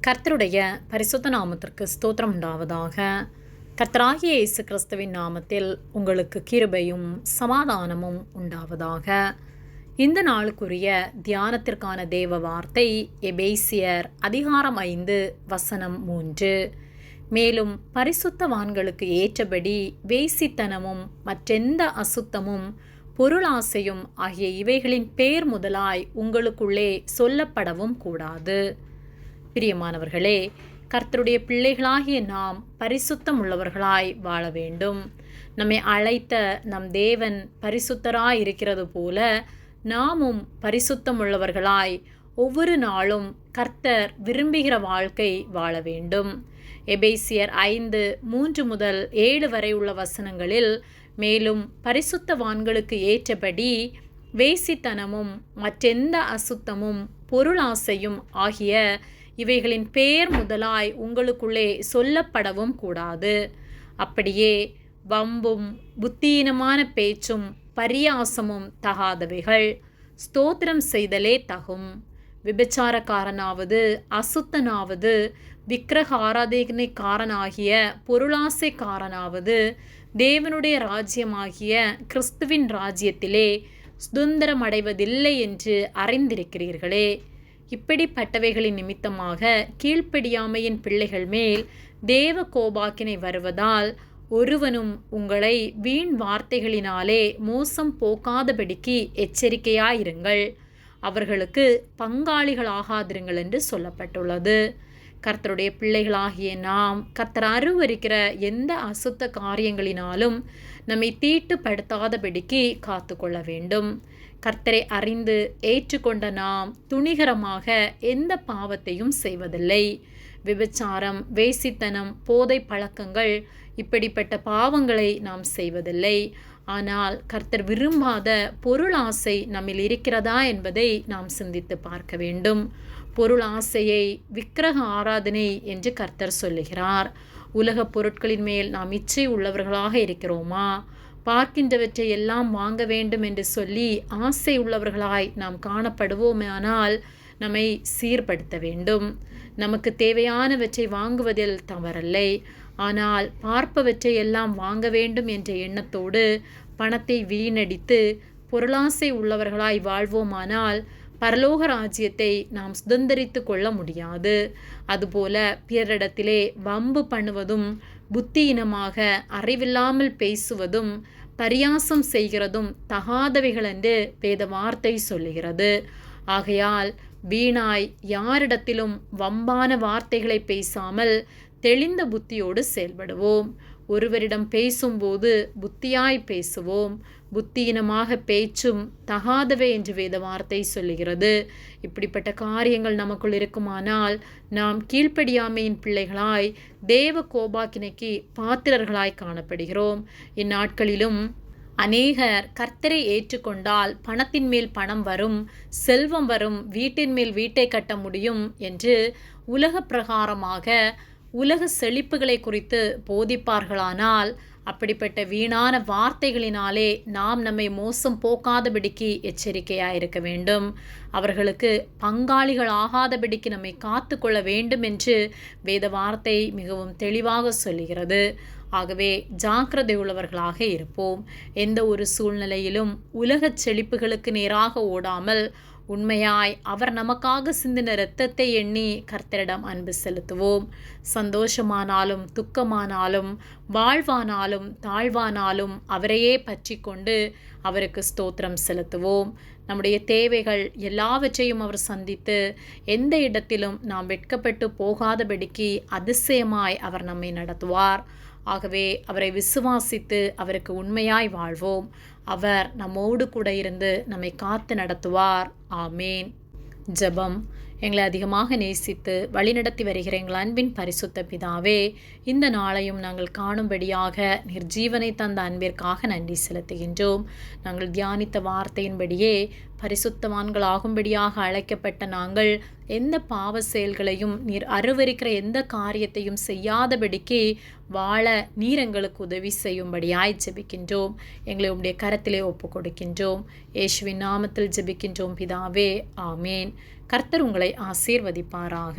கர்த்தருடைய பரிசுத்த நாமத்திற்கு ஸ்தோத்திரம் உண்டாவதாக. கர்த்தராகிய இயேசு கிறிஸ்துவின் நாமத்தில் உங்களுக்கு கிருபையும் சமாதானமும் உண்டாவதாக. இந்த நாளுக்குரிய தியானத்திற்கான தேவ வார்த்தை எபேசியர் அதிகாரம் 5 வசனம் 3. மேலும் பரிசுத்தவான்களுக்கு ஏற்றபடி வேசித்தனமும் மற்றெந்த அசுத்தமும் பொருளாசையும் ஆகிய இவைகளின் பேர் முதலாய் உங்களுக்குள்ளே சொல்லப்படவும் கூடாது. பிரியமானவர்களே, கர்த்தருடைய பிள்ளைகளாகிய நாம் பரிசுத்தம் உள்ளவர்களாய் வாழ வேண்டும். நம்மை அழைத்த நம் தேவன் பரிசுத்தராய் இருக்கிறது போல நாமும் பரிசுத்தம் உள்ளவர்களாய் ஒவ்வொரு நாளும் கர்த்தர் விரும்புகிற வாழ்க்கை வாழ வேண்டும். எபேசியர் 5:3-7 வரை உள்ள வசனங்களில் மேலும் பரிசுத்தவான்களுக்கு ஏற்றபடி வேசித்தனமும் மற்றெந்த அசுத்தமும் பொருளாசையும் ஆகிய இவைகளின் பேர் முதலாய் உங்களுக்குள்ளே சொல்லப்படவும் கூடாது. அப்படியே வம்பும் புத்தீனமான பேச்சும் பரியாசமும் தகாதவைகள். ஸ்தோத்திரம் செய்தலே தகும். விபச்சாரக்காரனாவது அசுத்தனாவது விக்கிரக ஆராதனைக்காரனாகிய பொருளாசைக்காரனாவது தேவனுடைய ராஜ்யமாகிய கிறிஸ்துவின் ராஜ்யத்திலே சுதந்திரமடைவதில்லை என்று அறிந்திருக்கிறீர்களே. இப்படிப்பட்டவைகளின் நிமித்தமாக கீழ்ப்படியாமையின் பிள்ளைகள் மேல் தேவ கோபாக்கினை வருவதால் ஒருவனும் உங்களை வீண் வார்த்தைகளினாலே மோசம் போக்காதபடிக்கு எச்சரிக்கையாயிருங்கள். அவர்களுக்கு பங்காளிகளாகாதிருங்கள் என்று சொல்லப்பட்டுள்ளது. கர்த்தருடைய பிள்ளைகளாகிய நாம் கர்த்தர் அருவருக்கிற எந்த அசுத்த காரியங்களினாலும் நம்மை தீட்டுப்படுத்தாதபடிக்கு காத்து கொள்ள வேண்டும். கர்த்தரை அறிந்து ஏற்றுக்கொண்ட நாம் துணிகரமாக எந்த பாவத்தையும் செய்வதில்லை. விபச்சாரம், வேசித்தனம், போதை பழக்கங்கள் இப்படிப்பட்ட பாவங்களை நாம் செய்வதில்லை. ஆனால் கர்த்தர் விரும்பாத பொருள் ஆசை நம்மில் இருக்கிறதா என்பதை நாம் சிந்தித்து பார்க்க வேண்டும். பொருள் ஆசையை விக்கிரக ஆராதனை என்று கர்த்தர் சொல்லுகிறார். உலகப் பொருட்களின் மேல் நாம் இச்சை உள்ளவர்களாக இருக்கிறோமா? பார்க்கின்றவற்றை எல்லாம் வாங்க வேண்டும் என்று சொல்லி ஆசை உள்ளவர்களாய் நாம் காணப்படுவோமானால் நம்மை சீர்படுத்த வேண்டும். நமக்கு தேவையானவற்றை வாங்குவதில் தவறில்லை. ஆனால் பார்ப்பவற்றை எல்லாம் வாங்க வேண்டும் என்ற எண்ணத்தோடு பணத்தை வீணடித்து பொருளாசை உள்ளவர்களாய் வாழ்வோமானால் பரலோக ராஜ்யத்தை நாம் சுதந்திரித்து கொள்ள முடியாது. அதுபோல பிறரிடத்திலே வம்பு பண்ணுவதும் புத்தியினமாக அறிவில்லாமல் பேசுவதும் பரியாசம் செய்கிறதும் தகாதவைகள் என்று வேத வார்த்தை சொல்லுகிறது. ஆகையால் வீணாய் யாரிடத்திலும் வம்பான வார்த்தைகளை பேசாமல் தெளிந்த புத்தியோடு செயல்படுவோம். ஒருவரிடம் பேசும்போது புத்தியாய் பேசுவோம். புத்தியினமாக பேச்சும் தகாதவை என்று வேத வார்த்தை சொல்லுகிறது. இப்படிப்பட்ட காரியங்கள் நமக்குள் இருக்குமானால் நாம் கீழ்ப்படியாமையின் பிள்ளைகளாய் தேவ கோபாக்கினைக்கு பாத்திரர்களாய் காணப்படுகிறோம். இந்நாட்களிலும் அநேகர் கர்த்தரை ஏற்றுக்கொண்டால் பணத்தின் மேல் பணம் வரும், செல்வம் வரும், வீட்டின் மேல் வீட்டை கட்ட முடியும் என்று உலக பிரகாரமாக உலக செழிப்புகளை குறித்து போதிப்பார்களானால் அப்படிப்பட்ட வீணான வார்த்தைகளினாலே நாம் நம்மை மோசம் போக்காதபடிக்கு எச்சரிக்கையாயிருக்க வேண்டும். அவர்களுக்கு பங்காளிகள் ஆகாதபடிக்கு நம்மை காத்து கொள்ள வேண்டும் என்று வேத வார்த்தை மிகவும் தெளிவாக சொல்லுகிறது. ஆகவே ஜாக்கிரதை உள்ளவர்களாக இருப்போம். எந்த ஒரு சூழ்நிலையிலும் உலகச் செழிப்புகளுக்கு நேராக ஓடாமல் உண்மையாய் அவர் நமக்காக சிந்தின இரத்தத்தை எண்ணி கர்த்தரிடம் அன்பு செலுத்துவோம். சந்தோஷமானாலும் துக்கமானாலும் வாழ்வானாலும் தாழ்வானாலும் அவரையே பற்றி கொண்டு அவருக்கு ஸ்தோத்திரம் செலுத்துவோம். நம்முடைய தேவைகள் எல்லாவற்றையும் அவர் சந்தித்து எந்த இடத்திலும் நாம் வெட்கப்பட்டு போகாதபடிக்கு அதிசயமாய் அவர் நம்மை நடத்துவார். ஆகவே அவரை விசுவாசித்து அவருக்கு உண்மையாய் வாழ்வோம். அவர் நம்மோடு கூட இருந்து நம்மை காத்து நடத்துவார். ஆமேன். ஜெபம். எங்களை அதிகமாக நேசித்து வழிநடத்தி வருகிற எங்கள் அன்பின் பரிசுத்த பிதாவே, இந்த நாளையும் நாங்கள் காணும்படியாக நீர் ஜீவனை தந்த அன்பிற்காக நன்றி செலுத்துகின்றோம். நாங்கள் தியானித்த வார்த்தையின்படியே பரிசுத்தவான்களாகும்படியாக அழைக்கப்பட்ட நாங்கள் எந்த பாவ செயல்களையும் நீர் அருவருக்கிற எந்த காரியத்தையும் செய்யாதபடிக்கு வாழ நீர் எங்களுக்கு உதவி செய்யும்படியாய் ஜெபிக்கின்றோம். எங்களை உம்முடைய கரத்திலே ஒப்பு கொடுக்கின்றோம். இயேசுவின் நாமத்தில் ஜெபிக்கின்றோம் பிதாவே. ஆமேன். கர்த்தர் உங்களை ஆசீர்வதிப்பாராக.